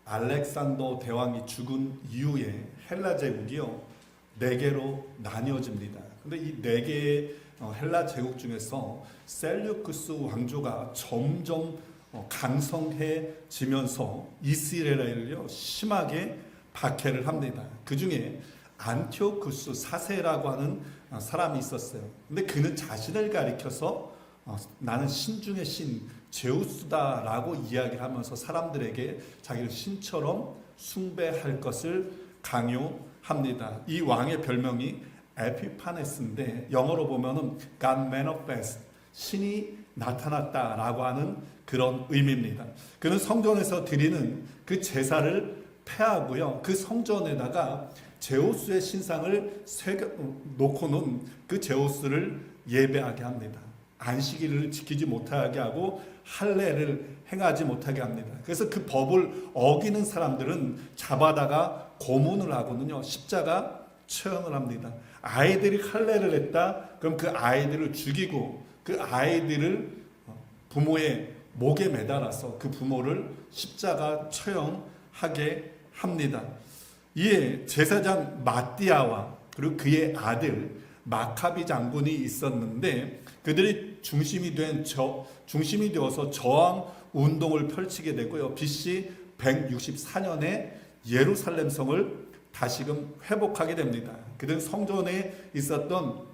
알렉산더 대왕이 죽은 이후에 헬라 제국이요 4개로 나뉘어집니다. 근데 이 4개의 헬라 제국 중에서 셀류크스 왕조가 점점 강성해지면서 이스라엘을요 심하게 박해를 합니다. 그 중에 안티오쿠스 4세라고 하는 사람이 있었어요. 근데 그는 자신을 가리켜서 나는 신 중의 신 제우스다라고 이야기를 하면서 사람들에게 자기를 신처럼 숭배할 것을 강요합니다. 이 왕의 별명이 에피파네스인데 영어로 보면은 God manifest, 신이 나타났다라고 하는 그런 의미입니다. 그는 성전에서 드리는 그 제사를 폐하고요. 그 성전에다가 제우스의 신상을 놓고는 그 제우스를 예배하게 합니다. 안식일을 지키지 못하게 하고 할례를 행하지 못하게 합니다. 그래서 그 법을 어기는 사람들은 잡아다가 고문을 하거든요. 십자가 처형을 합니다. 아이들이 할례를 했다? 그럼 그 아이들을 죽이고 그 아이들을 부모의 목에 매달아서 그 부모를 십자가 처형하게 합니다. 이에 제사장 마띠아와 그리고 그의 아들 마카비 장군이 있었는데 그들이 중심이 되어서 저항 운동을 펼치게 되고요. BC 164년에 예루살렘 성을 다시금 회복하게 됩니다. 그들은 성전에 있었던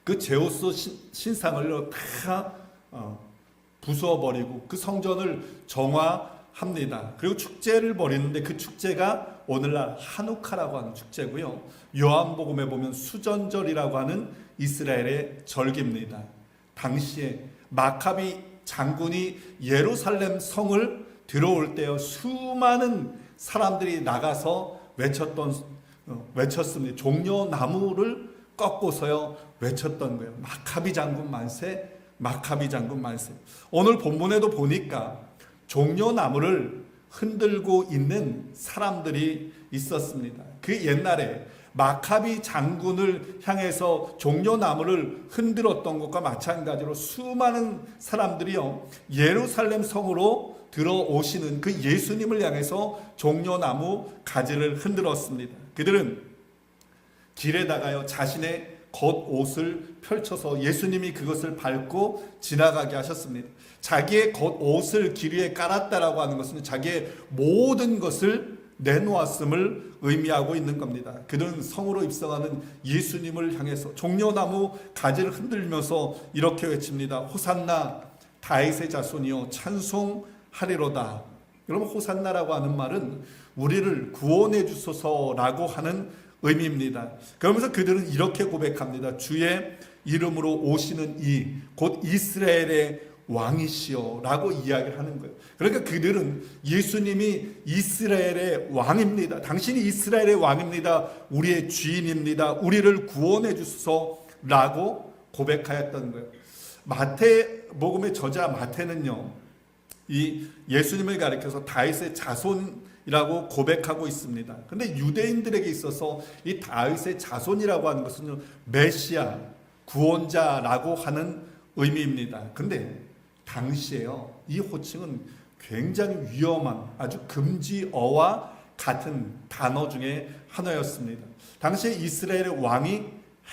그 제우스 신상을 다 부숴버리고 그 성전을 정화합니다. 그리고 축제를 벌이는데 그 축제가 오늘날 하누카라고 하는 축제고요. 요한복음에 보면 수전절이라고 하는 이스라엘의 절기입니다. 당시에 마카비 장군이 예루살렘 성을 들어올 때요 수많은 사람들이 나가서 외쳤습니다. 종려나무를 꺾고서요 외쳤던 거예요. 마카비 장군 만세, 마카비 장군 만세. 오늘 본문에도 보니까 종려나무를 흔들고 있는 사람들이 있었습니다. 그 옛날에 마카비 장군을 향해서 종려나무를 흔들었던 것과 마찬가지로 수많은 사람들이요 예루살렘 성으로 들어오시는 그 예수님을 향해서 종려나무 가지를 흔들었습니다. 그들은 길에다가요 자신의 겉옷을 펼쳐서 예수님이 그것을 밟고 지나가게 하셨습니다. 자기의 겉옷을 길 위에 깔았다라고 하는 것은 자기의 모든 것을 내놓았음을 의미하고 있는 겁니다. 그들은 성으로 입성하는 예수님을 향해서 종려나무 가지를 흔들면서 이렇게 외칩니다. 호산나 다윗의 자손이여 찬송하리로다. 여러분 호산나라고 하는 말은 우리를 구원해 주소서라고 하는 의미입니다. 그러면서 그들은 이렇게 고백합니다. 주의 이름으로 오시는 이 곧 이스라엘의 왕이시여 라고 이야기를 하는 거예요. 그러니까 그들은 예수님이 이스라엘의 왕입니다. 당신이 이스라엘의 왕입니다. 우리의 주인입니다. 우리를 구원해 주소서 라고 고백하였던 거예요. 마태복음의 저자 마태는요 이 예수님을 가리켜서 다윗의 자손이라고 고백하고 있습니다. 근데 유대인들에게 있어서 이 다윗의 자손이라고 하는 것은 메시아, 구원자라고 하는 의미입니다. 근데 당시에요 이 호칭은 굉장히 위험한 아주 금지어와 같은 단어 중에 하나였습니다. 당시에 이스라엘의 왕이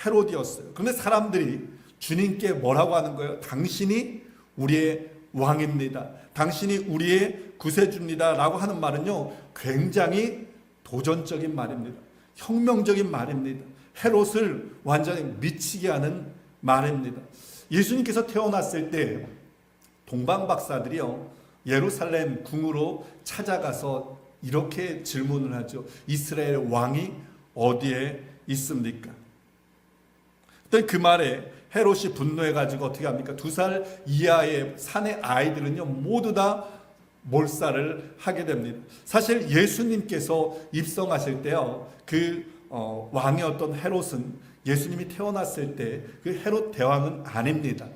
헤롯이었어요. 그런데 사람들이 주님께 뭐라고 하는 거예요? 당신이 우리의 왕입니다. 당신이 우리의 구세주입니다. 라고 하는 말은요 굉장히 도전적인 말입니다. 혁명적인 말입니다. 헤롯을 완전히 미치게 하는 말입니다. 예수님께서 태어났을 때 동방박사들이요 예루살렘 궁으로 찾아가서 이렇게 질문을 하죠. 이스라엘 왕이 어디에 있습니까? 그 말에 헤롯이 분노해가지고 어떻게 합니까? 2살 이하의 산의 아이들은요 모두 다 몰살을 하게 됩니다. 사실 예수님께서 입성하실 때요 그 왕이었던 헤롯은 예수님이 태어났을 때 그 헤롯 대왕은 아닙니다.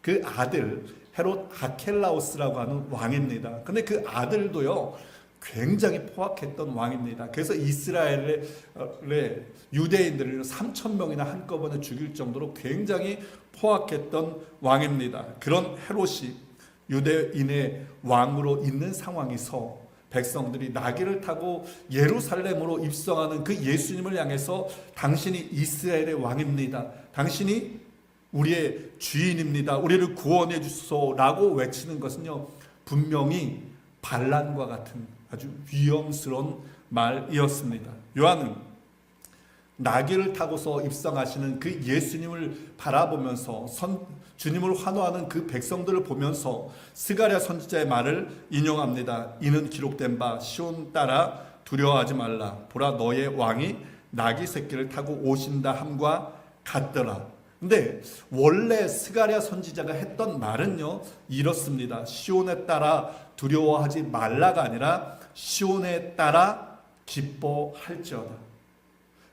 그 아들 헤롯 아켈라오스라고 하는 왕입니다. 근데 그 아들도요 굉장히 포악했던 왕입니다. 그래서 이스라엘의 유대인들을 3,000명이나 한꺼번에 죽일 정도로 굉장히 포악했던 왕입니다. 그런 헤롯이 유대인의 왕으로 있는 상황에서 백성들이 나귀를 타고 예루살렘으로 입성하는 그 예수님을 향해서 당신이 이스라엘의 왕입니다. 당신이 우리의 주인입니다. 우리를 구원해 주소서라고 외치는 것은요, 분명히 반란과 같은 아주 위험스러운 말이었습니다. 요한은 나귀를 타고서 입성하시는 그 예수님을 바라보면서 주님을 환호하는 그 백성들을 보면서 스가랴 선지자의 말을 인용합니다. 이는 기록된 바 시온 딸아 두려워하지 말라. 보라 너의 왕이 나귀 새끼를 타고 오신다 함과 같더라. 근데 원래 스가랴 선지자가 했던 말은요, 이렇습니다. 시온에 따라 두려워하지 말라가 아니라 시온에 따라 기뻐할지어다.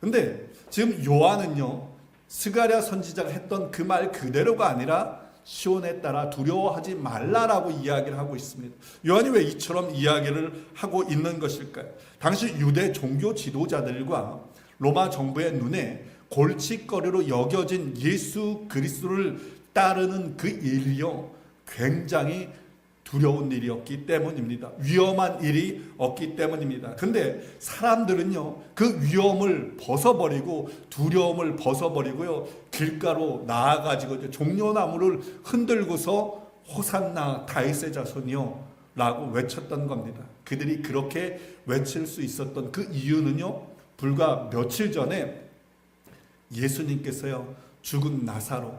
근데 지금 요한은요, 스가랴 선지자가 했던 그 말 그대로가 아니라 시온에 따라 두려워하지 말라라고 이야기를 하고 있습니다. 요한이 왜 이처럼 이야기를 하고 있는 것일까요? 당시 유대 종교 지도자들과 로마 정부의 눈에 골칫거리로 여겨진 예수 그리스도를 따르는 그 일이요, 굉장히 두려운 일이었기 때문입니다. 위험한 일이 없기 때문입니다. 근데 사람들은요, 그 위험을 벗어버리고 두려움을 벗어버리고요, 길가로 나아가지고 종려나무를 흔들고서 호산나 다윗의 자손이요 라고 외쳤던 겁니다. 그들이 그렇게 외칠 수 있었던 그 이유는요, 불과 며칠 전에 예수님께서요, 죽은 나사로,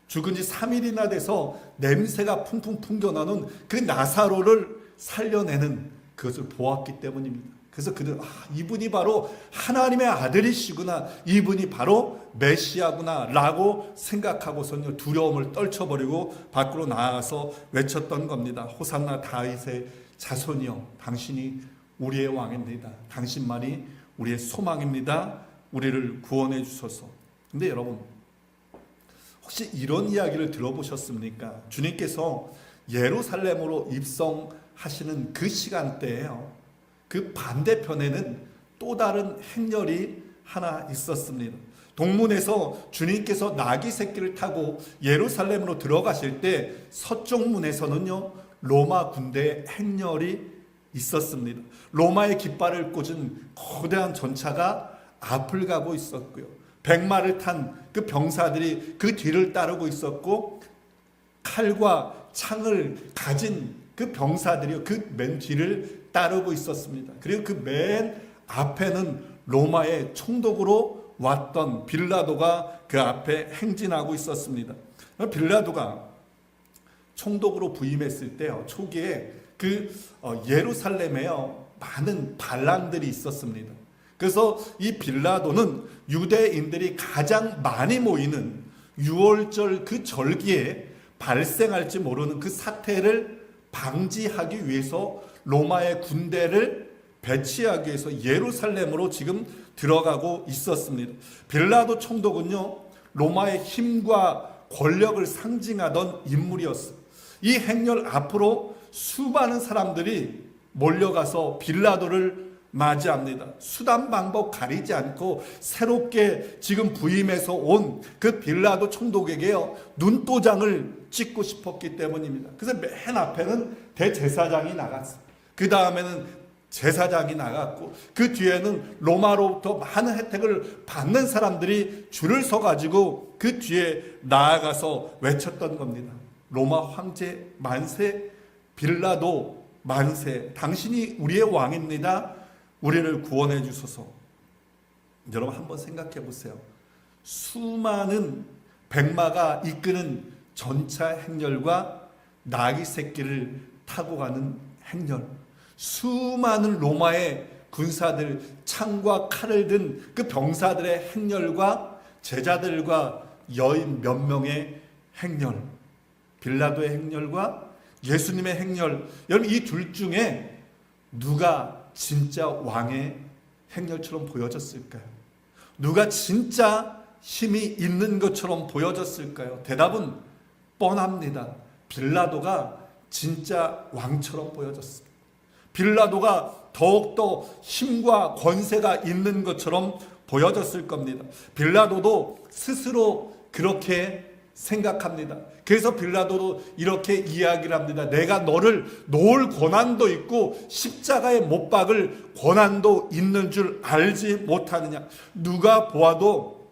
죽은 지 3일이나 돼서 냄새가 풍풍 풍겨나는 그 나사로를 살려내는 그것을 보았기 때문입니다. 그래서 그들, 이분이 바로 하나님의 아들이시구나, 이분이 바로 메시아구나 라고 생각하고서는 두려움을 떨쳐버리고 밖으로 나와서 외쳤던 겁니다. 호산나 다윗의 자손이여, 당신이 우리의 왕입니다. 당신만이 우리의 소망입니다. 우리를 구원해 주소서. 근데 여러분, 혹시 이런 이야기를 들어보셨습니까? 주님께서 예루살렘으로 입성하시는 그 시간대에요, 그 반대편에는 또 다른 행렬이 하나 있었습니다. 동문에서 주님께서 나귀 새끼를 타고 예루살렘으로 들어가실 때 서쪽 문에서는요, 로마 군대의 행렬이 있었습니다. 로마의 깃발을 꽂은 거대한 전차가 앞을 가고 있었고요, 백마를 탄 그 병사들이 그 뒤를 따르고 있었고, 칼과 창을 가진 그 병사들이 그 맨 뒤를 따르고 있었습니다. 그리고 그 맨 앞에는 로마의 총독으로 왔던 빌라도가 그 앞에 행진하고 있었습니다. 빌라도가 총독으로 부임했을 때요, 초기에 그 예루살렘에요, 많은 반란들이 있었습니다. 그래서 이 빌라도는 유대인들이 가장 많이 모이는 유월절 그 절기에 발생할지 모르는 그 사태를 방지하기 위해서 로마의 군대를 배치하기 위해서 예루살렘으로 지금 들어가고 있었습니다. 빌라도 총독은요, 로마의 힘과 권력을 상징하던 인물이었어요. 이 행렬 앞으로 수많은 사람들이 몰려가서 빌라도를 맞이합니다. 수단 방법 가리지 않고 새롭게 지금 부임해서 온 그 빌라도 총독에게요, 눈도장을 찍고 싶었기 때문입니다. 그래서 맨 앞에는 대제사장이 나갔어요. 그 다음에는 제사장이 나갔고, 그 뒤에는 로마로부터 많은 혜택을 받는 사람들이 줄을 서가지고 그 뒤에 나아가서 외쳤던 겁니다. 로마 황제 만세, 빌라도 만세, 당신이 우리의 왕입니다. 우리를 구원해 주소서. 여러분 한번 생각해 보세요. 수많은 백마가 이끄는 전차 행렬과 나귀 새끼를 타고 가는 행렬, 수많은 로마의 군사들, 창과 칼을 든 그 병사들의 행렬과 제자들과 여인 몇 명의 행렬, 빌라도의 행렬과 예수님의 행렬, 여러분 이 둘 중에 누가 진짜 왕의 행렬처럼 보여졌을까요? 누가 진짜 힘이 있는 것처럼 보여졌을까요? 대답은 뻔합니다. 빌라도가 진짜 왕처럼 보여졌습니다. 빌라도가 더욱더 힘과 권세가 있는 것처럼 보여졌을 겁니다. 빌라도도 스스로 그렇게 생각합니다. 그래서 빌라도도 이렇게 이야기를 합니다. 내가 너를 놓을 권한도 있고 십자가에 못 박을 권한도 있는 줄 알지 못하느냐. 누가 보아도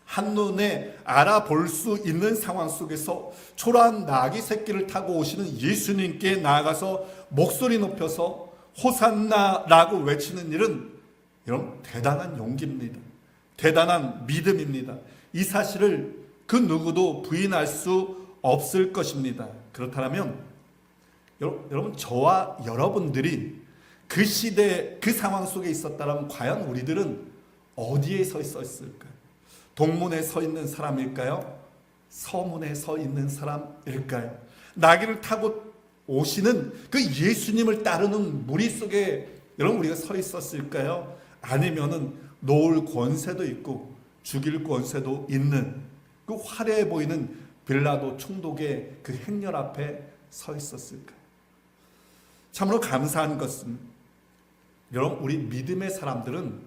한눈에 알아볼 수 있는 상황 속에서 초라한 나귀 새끼를 타고 오시는 예수님께 나아가서 목소리 높여서 호산나라고 외치는 일은 여러분 대단한 용기입니다. 대단한 믿음입니다. 이 사실을 그 누구도 부인할 수 없을 것입니다. 그렇다면 여러분 저와 여러분들이 그 시대 그 상황 속에 있었다면 과연 우리들은 어디에 서 있었을까요? 동문에 서 있는 사람일까요? 서문에 서 있는 사람일까요? 나귀를 타고 오시는 그 예수님을 따르는 무리 속에 여러분 우리가 서 있었을까요? 아니면은 놓을 권세도 있고 죽일 권세도 있는 그 화려해 보이는 빌라도 총독의 그 행렬 앞에 서 있었을까요? 참으로 감사한 것은 여러분 우리 믿음의 사람들은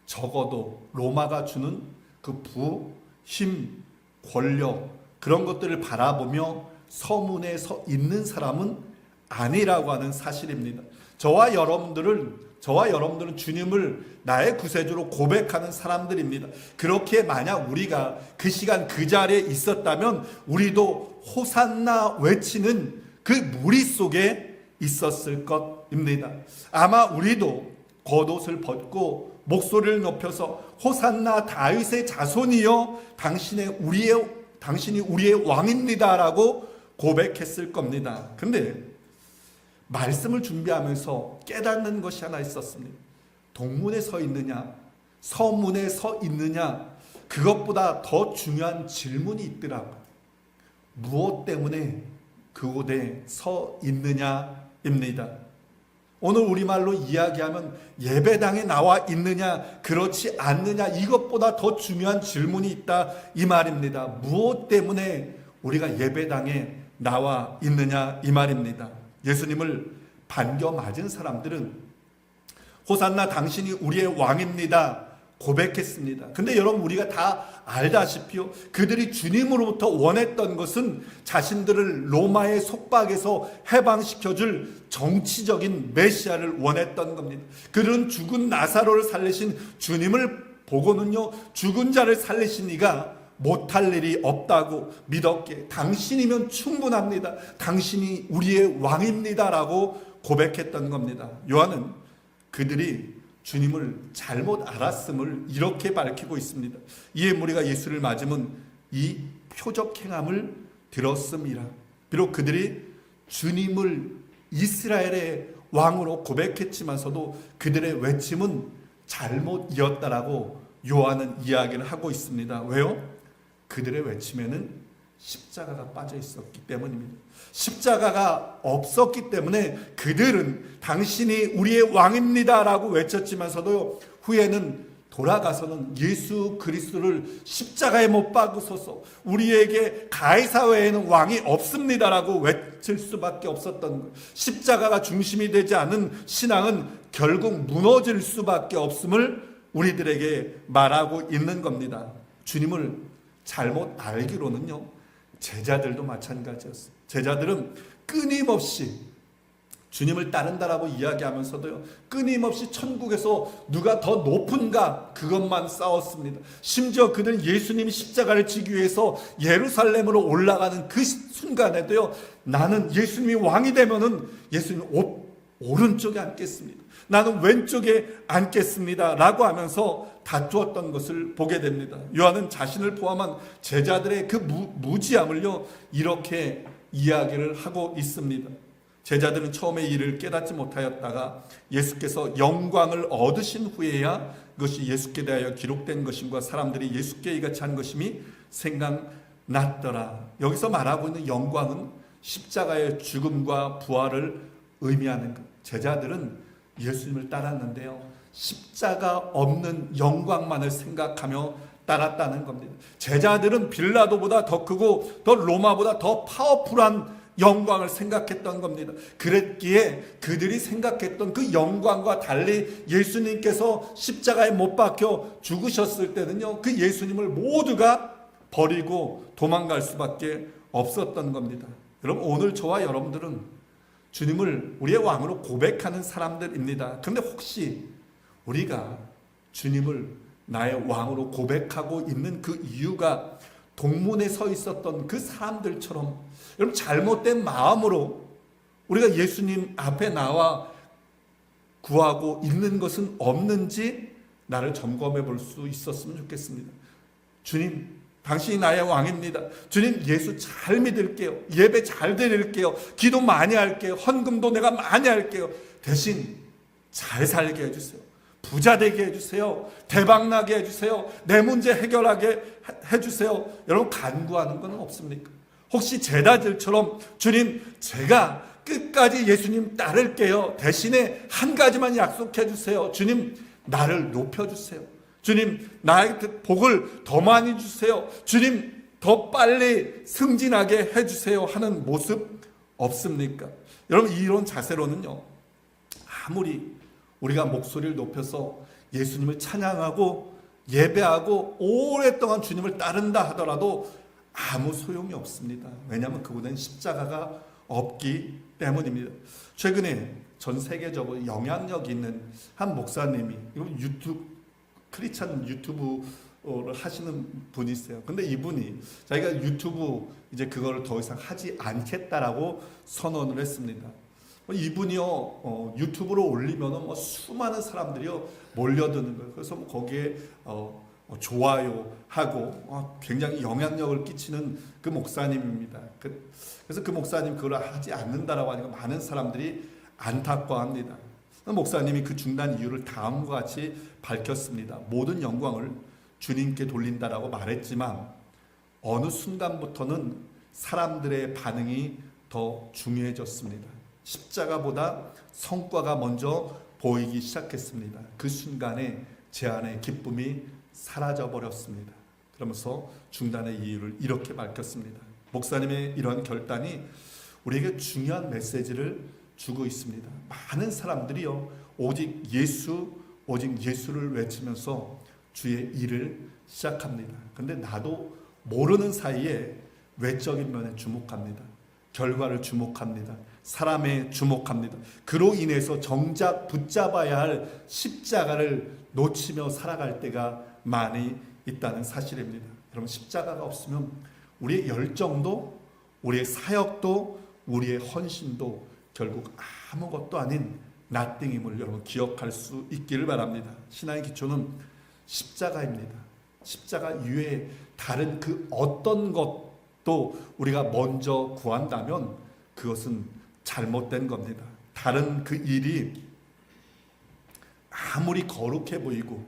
적어도 로마가 주는 그 부, 힘, 권력 그런 것들을 바라보며 서문에 서 있는 사람은 아니라고 하는 사실입니다. 저와 여러분들은 주님을 나의 구세주로 고백하는 사람들입니다. 그렇게 만약 우리가 그 시간 그 자리에 있었다면 우리도 호산나 외치는 그 무리 속에 있었을 것입니다. 아마 우리도 겉옷을 벗고 목소리를 높여서 호산나 다윗의 자손이여 당신이 우리의 왕입니다라고 고백했을 겁니다. 근데 말씀을 준비하면서 깨닫는 것이 하나 있었습니다. 동문에 서 있느냐 서문에 서 있느냐 그것보다 더 중요한 질문이 있더라고요. 무엇 때문에 그곳에 서 있느냐입니다. 오늘 우리말로 이야기하면 예배당에 나와 있느냐 그렇지 않느냐 이것보다 더 중요한 질문이 있다 이 말입니다. 무엇 때문에 우리가 예배당에 나와 있느냐 이 말입니다. 예수님을 반겨 맞은 사람들은 호산나 당신이 우리의 왕입니다 고백했습니다. 근데 여러분 우리가 다 알다시피요 그들이 주님으로부터 원했던 것은 자신들을 로마의 속박에서 해방시켜줄 정치적인 메시아를 원했던 겁니다. 그들은 죽은 나사로를 살리신 주님을 보고는요 죽은 자를 살리신 이가 못할 일이 없다고 믿었기에 당신이면 충분합니다. 당신이 우리의 왕입니다라고 고백했던 겁니다. 요한은 그들이 주님을 잘못 알았음을 이렇게 밝히고 있습니다. 이에 무리가 예수를 맞으면 이 표적 행함을 들었음이라. 비록 그들이 주님을 이스라엘의 왕으로 고백했지만서도 그들의 외침은 잘못이었다라고 요한은 이야기를 하고 있습니다. 왜요? 그들의 외침에는 십자가가 빠져 있었기 때문입니다. 십자가가 없었기 때문에 그들은 당신이 우리의 왕입니다라고 외쳤지만서도 후에는 돌아가서는 예수 그리스도를 십자가에 못 박으소서 우리에게 가이사 외에는 왕이 없습니다라고 외칠 수밖에 없었던 거예요. 십자가가 중심이 되지 않은 신앙은 결국 무너질 수밖에 없음을 우리들에게 말하고 있는 겁니다. 주님을 잘못 알기로는요 제자들도 마찬가지였어요. 제자들은 끊임없이 주님을 따른다라고 이야기하면서도요 끊임없이 천국에서 누가 더 높은가 그것만 싸웠습니다. 심지어 그들은 예수님이 십자가를 지기 위해서 예루살렘으로 올라가는 그 순간에도요 나는 예수님이 왕이 되면은 예수님 오른쪽에 앉겠습니다. 나는 왼쪽에 앉겠습니다 라고 하면서 다투었던 것을 보게 됩니다. 요한은 자신을 포함한 제자들의 그 무지함을요 이렇게 이야기를 하고 있습니다. 제자들은 처음에 이를 깨닫지 못하였다가 예수께서 영광을 얻으신 후에야 그것이 예수께 대하여 기록된 것임과 사람들이 예수께 이같이 한 것임이 생각났더라. 여기서 말하고 있는 영광은 십자가의 죽음과 부활을 의미하는 것. 제자들은 예수님을 따랐는데요 십자가 없는 영광만을 생각하며 따랐다는 겁니다. 제자들은 빌라도보다 더 크고 더 로마보다 더 파워풀한 영광을 생각했던 겁니다. 그랬기에 그들이 생각했던 그 영광과 달리 예수님께서 십자가에 못 박혀 죽으셨을 때는요 그 예수님을 모두가 버리고 도망갈 수밖에 없었던 겁니다. 여러분, 오늘 저와 여러분들은 주님을 우리의 왕으로 고백하는 사람들입니다. 그런데 혹시 우리가 주님을 나의 왕으로 고백하고 있는 그 이유가 동문에 서 있었던 그 사람들처럼 여러분 잘못된 마음으로 우리가 예수님 앞에 나와 구하고 있는 것은 없는지 나를 점검해 볼 수 있었으면 좋겠습니다. 주님, 당신이 나의 왕입니다. 주님, 예수 잘 믿을게요. 예배 잘 드릴게요. 기도 많이 할게요. 헌금도 내가 많이 할게요. 대신 잘 살게 해주세요. 부자 되게 해주세요. 대박 나게 해주세요. 내 문제 해결하게 해주세요. 여러분, 간구하는 건 없습니까? 혹시 제자들처럼 주님, 제가 끝까지 예수님 따를게요. 대신에 한 가지만 약속해 주세요. 주님, 나를 높여주세요. 주님, 나에게 복을 더 많이 주세요. 주님, 더 빨리 승진하게 해주세요 하는 모습 없습니까? 여러분, 이런 자세로는요, 아무리 우리가 목소리를 높여서 예수님을 찬양하고 예배하고 오랫동안 주님을 따른다 하더라도 아무 소용이 없습니다. 왜냐하면 그곳엔 십자가가 없기 때문입니다. 최근에 전 세계적으로 영향력 있는 한 목사님이 크리스찬 유튜브를 하시는 분이 있어요. 근데 이분이 자기가 유튜브 이제 그거를 더 이상 하지 않겠다라고 선언을 했습니다. 이분이요, 유튜브로 올리면은 수많은 사람들이요 몰려드는 거예요. 그래서 거기에 좋아요하고 굉장히 영향력을 끼치는 그 목사님입니다. 그래서 그 목사님 그걸 하지 않는다라고 하니까 많은 사람들이 안타까워합니다. 목사님이 그 중단 이유를 다음과 같이 밝혔습니다. 모든 영광을 주님께 돌린다라고 말했지만 어느 순간부터는 사람들의 반응이 더 중요해졌습니다. 십자가보다 성과가 먼저 보이기 시작했습니다. 그 순간에 제 안의 기쁨이 사라져 버렸습니다. 그러면서 중단의 이유를 이렇게 밝혔습니다. 목사님의 이런 결단이 우리에게 중요한 메시지를 주고 있습니다. 많은 사람들이요, 오직 예수를 외치면서 주의 일을 시작합니다. 그런데 나도 모르는 사이에 외적인 면에 주목합니다. 결과를 주목합니다. 사람에 주목합니다. 그로 인해서 정작 붙잡아야 할 십자가를 놓치며 살아갈 때가 많이 있다는 사실입니다. 여러분, 십자가가 없으면 우리의 열정도, 우리의 사역도, 우리의 헌신도 결국 아무것도 아닌 나띵임을 여러분 기억할 수 있기를 바랍니다. 신앙의 기초는 십자가입니다. 십자가 이외에 다른 그 어떤 것도 우리가 먼저 구한다면 그것은 잘못된 겁니다. 다른 그 일이 아무리 거룩해 보이고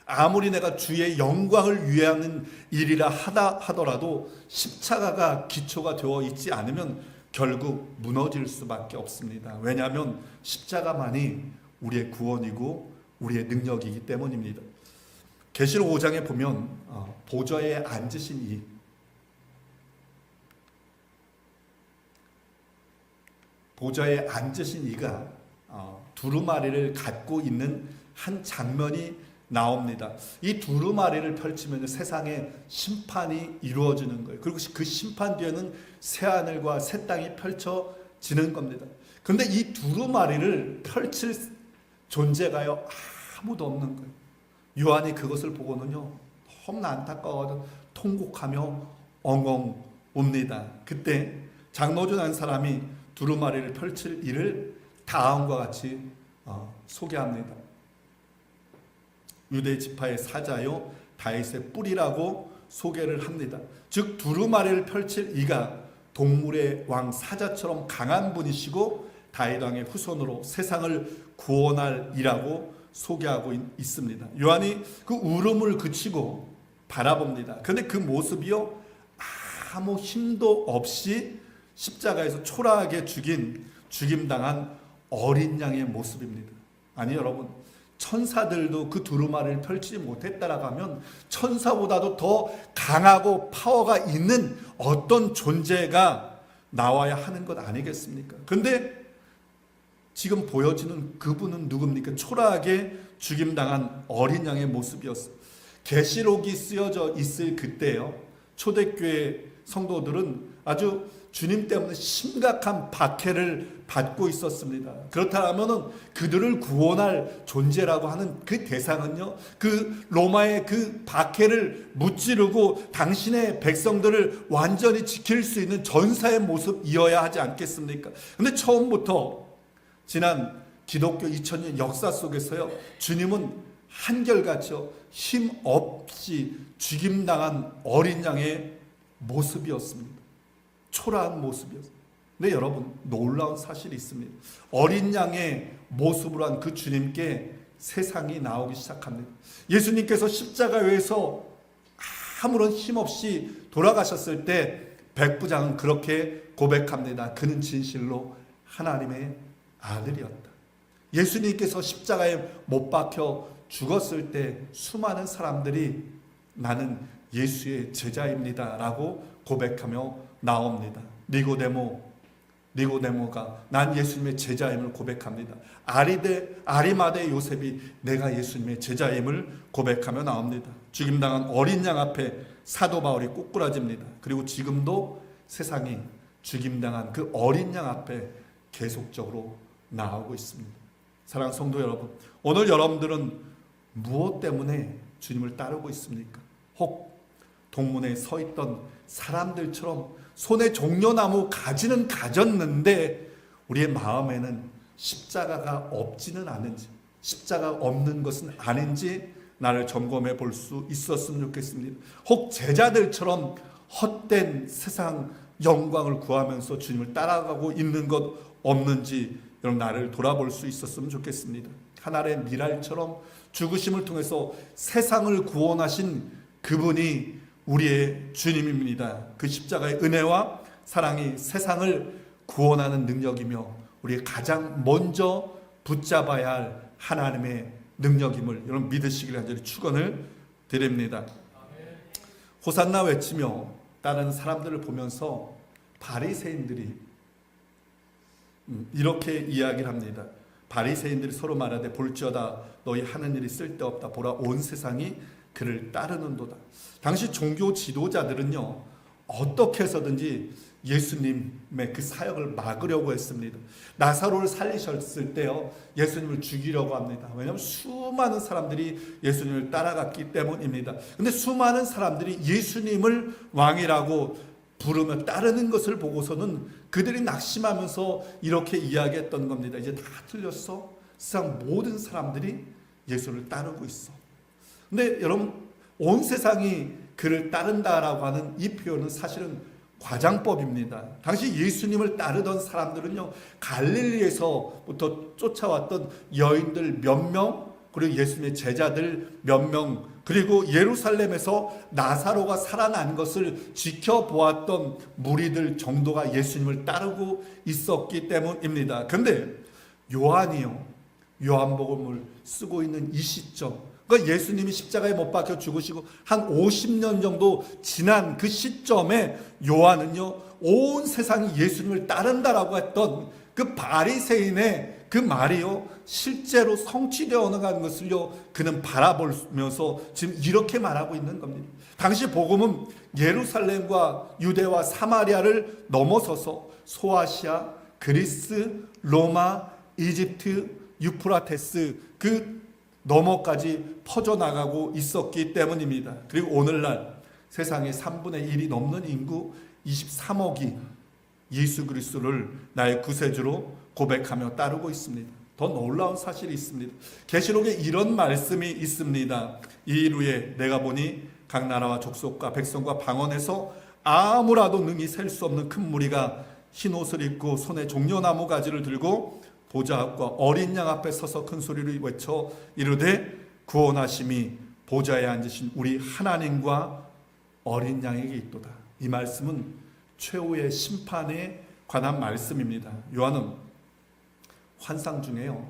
아무리 내가 주의 영광을 위하는 일이라 하더라도 십자가가 기초가 되어 있지 않으면 결국 무너질 수밖에 없습니다. 왜냐하면 십자가만이 우리의 구원이고 우리의 능력이기 때문입니다. 계시록 5장에 보면 보좌에 앉으신 이가 두루마리를 갖고 있는 한 장면이 나옵니다. 이 두루마리를 펼치면 세상에 심판이 이루어지는 거예요. 그리고 그 심판 뒤에는 새 하늘과 새 땅이 펼쳐지는 겁니다. 그런데 이 두루마리를 펼칠 존재가요, 아무도 없는 거예요. 요한이 그것을 보고는요, 너무나 안타까워서 통곡하며 엉엉 웁니다. 그때 장로주 한 사람이 두루마리를 펼칠 일을 다음과 같이 소개합니다. 유대 지파의 사자요 다윗의 뿔이라고 소개를 합니다. 즉 두루마리를 펼칠 이가 동물의 왕 사자처럼 강한 분이시고 다윗 왕의 후손으로 세상을 구원할 이라고 소개하고 있습니다. 요한이 그 울음을 그치고 바라봅니다. 그런데 그 모습이요, 아무 힘도 없이 십자가에서 초라하게 죽임당한 어린 양의 모습입니다. 아니 여러분, 천사들도 그 두루마리를 펼치지 못했다라고 하면 천사보다도 더 강하고 파워가 있는 어떤 존재가 나와야 하는 것 아니겠습니까? 그런데 지금 보여지는 그분은 누굽니까? 초라하게 죽임당한 어린 양의 모습이었어요. 계시록이 쓰여져 있을 그때요, 초대교회 성도들은 아주 주님 때문에 심각한 박해를 받고 있었습니다. 그렇다면은 그들을 구원할 존재라고 하는 그 대상은요, 그 로마의 그 박해를 무찌르고 당신의 백성들을 완전히 지킬 수 있는 전사의 모습이어야 하지 않겠습니까? 근데 처음부터 지난 기독교 2000년 역사 속에서요, 주님은 한결같이요, 힘없이 죽임당한 어린 양의 모습이었습니다. 초라한 모습이었습니다. 근데 여러분, 놀라운 사실이 있습니다. 어린 양의 모습으로 한 그 주님께 세상이 나오기 시작합니다. 예수님께서 십자가에서 아무런 힘없이 돌아가셨을 때 백부장은 그렇게 고백합니다. 그는 진실로 하나님의 아들이었다. 예수님께서 십자가에 못 박혀 죽었을 때 수많은 사람들이 나는 예수의 제자입니다 라고 고백하며 나옵니다. 니고데모가 난 예수님의 제자임을 고백합니다. 아리마대 요셉이 내가 예수님의 제자임을 고백하며 나옵니다. 죽임당한 어린 양 앞에 사도 바울이 꼬꾸라집니다. 그리고 지금도 세상이 죽임당한 그 어린 양 앞에 계속적으로 나오고 있습니다. 사랑하는 성도 여러분, 오늘 여러분들은 무엇 때문에 주님을 따르고 있습니까? 혹 동문에 서 있던 사람들처럼 손에 종려나무 가지는 가졌는데 우리의 마음에는 십자가가 없지는 않은지, 십자가 없는 것은 아닌지 나를 점검해 볼 수 있었으면 좋겠습니다. 혹 제자들처럼 헛된 세상 영광을 구하면서 주님을 따라가고 있는 것 없는지 여러분 나를 돌아볼 수 있었으면 좋겠습니다. 하늘의 미랄처럼 죽으심을 통해서 세상을 구원하신 그분이 우리의 주님입니다. 그 십자가의 은혜와 사랑이 세상을 구원하는 능력이며 우리의 가장 먼저 붙잡아야 할 하나님의 능력임을 여러분 믿으시길 간절히 축원을 드립니다. 호산나 외치며 다른 사람들을 보면서 바리새인들이 이렇게 이야기를 합니다. 바리새인들이 서로 말하되 볼지어다 너희 하는 일이 쓸데없다 보라 온 세상이 그를 따르는도다. 당시 종교 지도자들은요 어떻게 해서든지 예수님의 그 사역을 막으려고 했습니다. 나사로를 살리셨을 때요 예수님을 죽이려고 합니다. 왜냐하면 수많은 사람들이 예수님을 따라갔기 때문입니다. 근데 수많은 사람들이 예수님을 왕이라고 부르며 따르는 것을 보고서는 그들이 낙심하면서 이렇게 이야기했던 겁니다. 이제 다 틀렸어. 세상 모든 사람들이 예수를 따르고 있어. 근데 여러분 온 세상이 그를 따른다라고 하는 이 표현은 사실은 과장법입니다. 당시 예수님을 따르던 사람들은요 갈릴리에서부터 쫓아왔던 여인들 몇 명, 그리고 예수님의 제자들 몇 명, 그리고 예루살렘에서 나사로가 살아난 것을 지켜보았던 무리들 정도가 예수님을 따르고 있었기 때문입니다. 그런데 요한이요 요한복음을 쓰고 있는 이 시점, 그러니까 예수님이 십자가에 못 박혀 죽으시고 한 50년 정도 지난 그 시점에 요한은요 온 세상이 예수님을 따른다라고 했던 그 바리새인의 그 말이요 실제로 성취되어 가는 것을요 그는 바라보면서 지금 이렇게 말하고 있는 겁니다. 당시 복음은 예루살렘과 유대와 사마리아를 넘어서서 소아시아, 그리스, 로마, 이집트, 유프라테스 그 너머까지 퍼져나가고 있었기 때문입니다. 그리고 오늘날 세상의 3분의 1이 넘는 인구 23억이 예수 그리스도를 나의 구세주로 고백하며 따르고 있습니다. 더 놀라운 사실이 있습니다. 계시록에 이런 말씀이 있습니다. 이 일 후에 내가 보니 각 나라와 족속과 백성과 방언에서 아무라도 능히 셀 수 없는 큰 무리가 흰 옷을 입고 손에 종려나무 가지를 들고 보좌 앞과 어린 양 앞에 서서 큰 소리로 외쳐 이르되 구원하심이 보좌에 앉으신 우리 하나님과 어린 양에게 있도다. 이 말씀은 최후의 심판에 관한 말씀입니다. 요한은 환상 중에요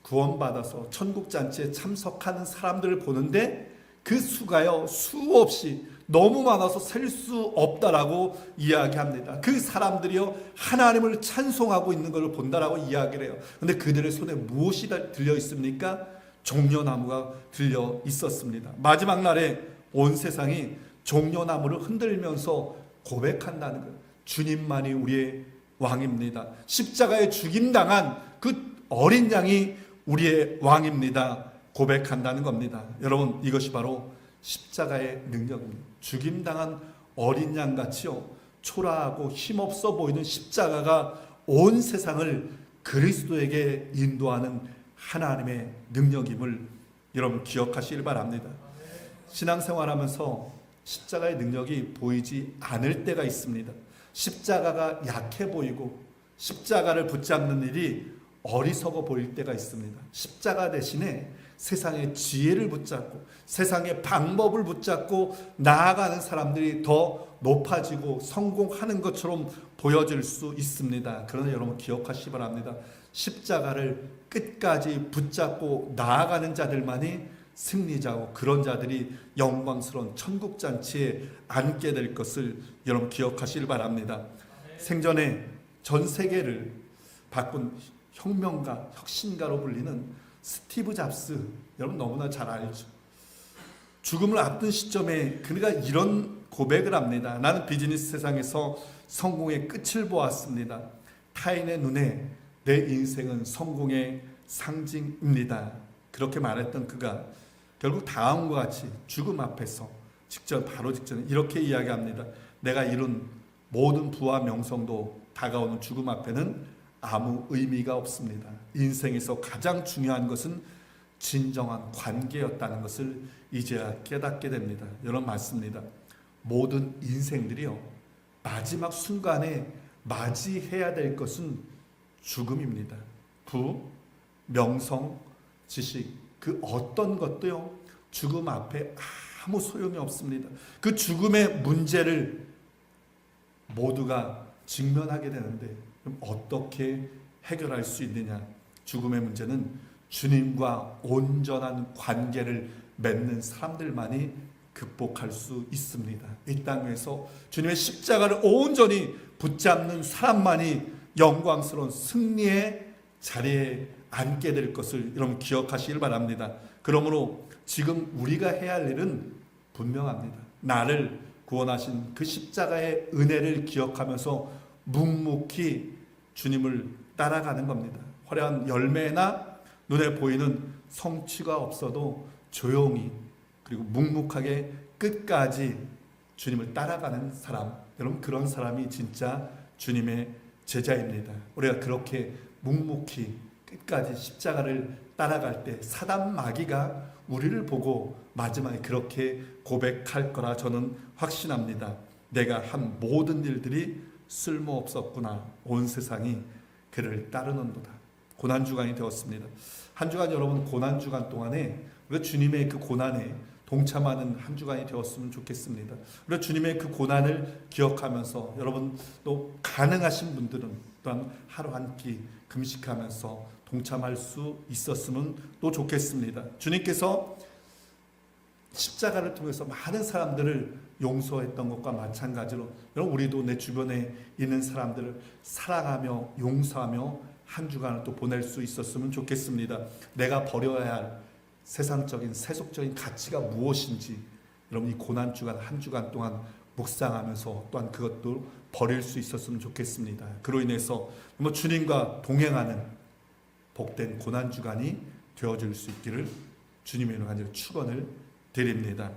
구원받아서 천국잔치에 참석하는 사람들을 보는데 그 수가요 수없이 너무 많아서 셀 수 없다라고 이야기합니다. 그 사람들이요 하나님을 찬송하고 있는 것을 본다라고 이야기를 해요. 근데 그들의 손에 무엇이 들려 있습니까? 종려나무가 들려 있었습니다. 마지막 날에 온 세상이 종려나무를 흔들면서 고백한다는 거예요. 주님만이 우리의 왕입니다. 십자가에 죽임당한 그 어린 양이 우리의 왕입니다. 고백한다는 겁니다. 여러분, 이것이 바로 십자가의 능력입니다. 죽임당한 어린 양같이요, 초라하고 힘없어 보이는 십자가가 온 세상을 그리스도에게 인도하는 하나님의 능력임을 여러분 기억하시길 바랍니다. 신앙생활하면서 십자가의 능력이 보이지 않을 때가 있습니다. 십자가가 약해 보이고 십자가를 붙잡는 일이 어리석어 보일 때가 있습니다. 십자가 대신에 세상의 지혜를 붙잡고 세상의 방법을 붙잡고 나아가는 사람들이 더 높아지고 성공하는 것처럼 보여질 수 있습니다. 그러나 여러분 기억하시기 바랍니다. 십자가를 끝까지 붙잡고 나아가는 자들만이 승리자고 그런 자들이 영광스러운 천국잔치에 앉게 될 것을 여러분 기억하시길 바랍니다. 생전에 전 세계를 바꾼 혁명가, 혁신가로 불리는 스티브 잡스, 여러분 너무나 잘 알죠. 죽음을 앞둔 시점에 그가 이런 고백을 합니다. 나는 비즈니스 세상에서 성공의 끝을 보았습니다. 타인의 눈에 내 인생은 성공의 상징입니다. 그렇게 말했던 그가 결국 다음과 같이 죽음 앞에서 바로 직전에 이렇게 이야기합니다. 내가 이룬 모든 부와 명성도 다가오는 죽음 앞에는 아무 의미가 없습니다. 인생에서 가장 중요한 것은 진정한 관계였다는 것을 이제야 깨닫게 됩니다. 여러분 맞습니다. 모든 인생들이요, 마지막 순간에 맞이해야 될 것은 죽음입니다. 부, 명성, 지식, 그 어떤 것도요, 죽음 앞에 아무 소용이 없습니다. 그 죽음의 문제를 모두가 직면하게 되는데 그럼 어떻게 해결할 수 있느냐? 죽음의 문제는 주님과 온전한 관계를 맺는 사람들만이 극복할 수 있습니다. 이 땅에서 주님의 십자가를 온전히 붙잡는 사람만이 영광스러운 승리의 자리에 앉게 될 것을 여러분 기억하시길 바랍니다. 그러므로 지금 우리가 해야 할 일은 분명합니다. 나를 구원하신 그 십자가의 은혜를 기억하면서 묵묵히 주님을 따라가는 겁니다. 화려한 열매나 눈에 보이는 성취가 없어도 조용히 그리고 묵묵하게 끝까지 주님을 따라가는 사람, 여러분 그런 사람이 진짜 주님의 제자입니다. 우리가 그렇게 묵묵히 끝까지 십자가를 따라갈 때 사단 마귀가 우리를 보고 마지막에 그렇게 고백할 거라 저는 확신합니다. 내가 한 모든 일들이 쓸모없었구나. 온 세상이 그를 따르는도다. 고난주간이 되었습니다. 한 주간 여러분 고난주간 동안에 우리가 주님의 그 고난에 동참하는 한 주간이 되었으면 좋겠습니다. 우리가 주님의 그 고난을 기억하면서 여러분 또 가능하신 분들은 또한 하루 한 끼 금식하면서 동참할 수 있었으면 또 좋겠습니다. 주님께서 십자가를 통해서 많은 사람들을 용서했던 것과 마찬가지로 여러분 우리도 내 주변에 있는 사람들을 사랑하며 용서하며 한 주간을 또 보낼 수 있었으면 좋겠습니다. 내가 버려야 할 세상적인 세속적인 가치가 무엇인지 여러분 이 고난 주간 한 주간 동안 묵상하면서 또한 그것도 버릴 수 있었으면 좋겠습니다. 그로 인해서 주님과 동행하는 복된 고난 주간이 되어줄 수 있기를 주님의 이름으로 간절히 축원을 드립니다.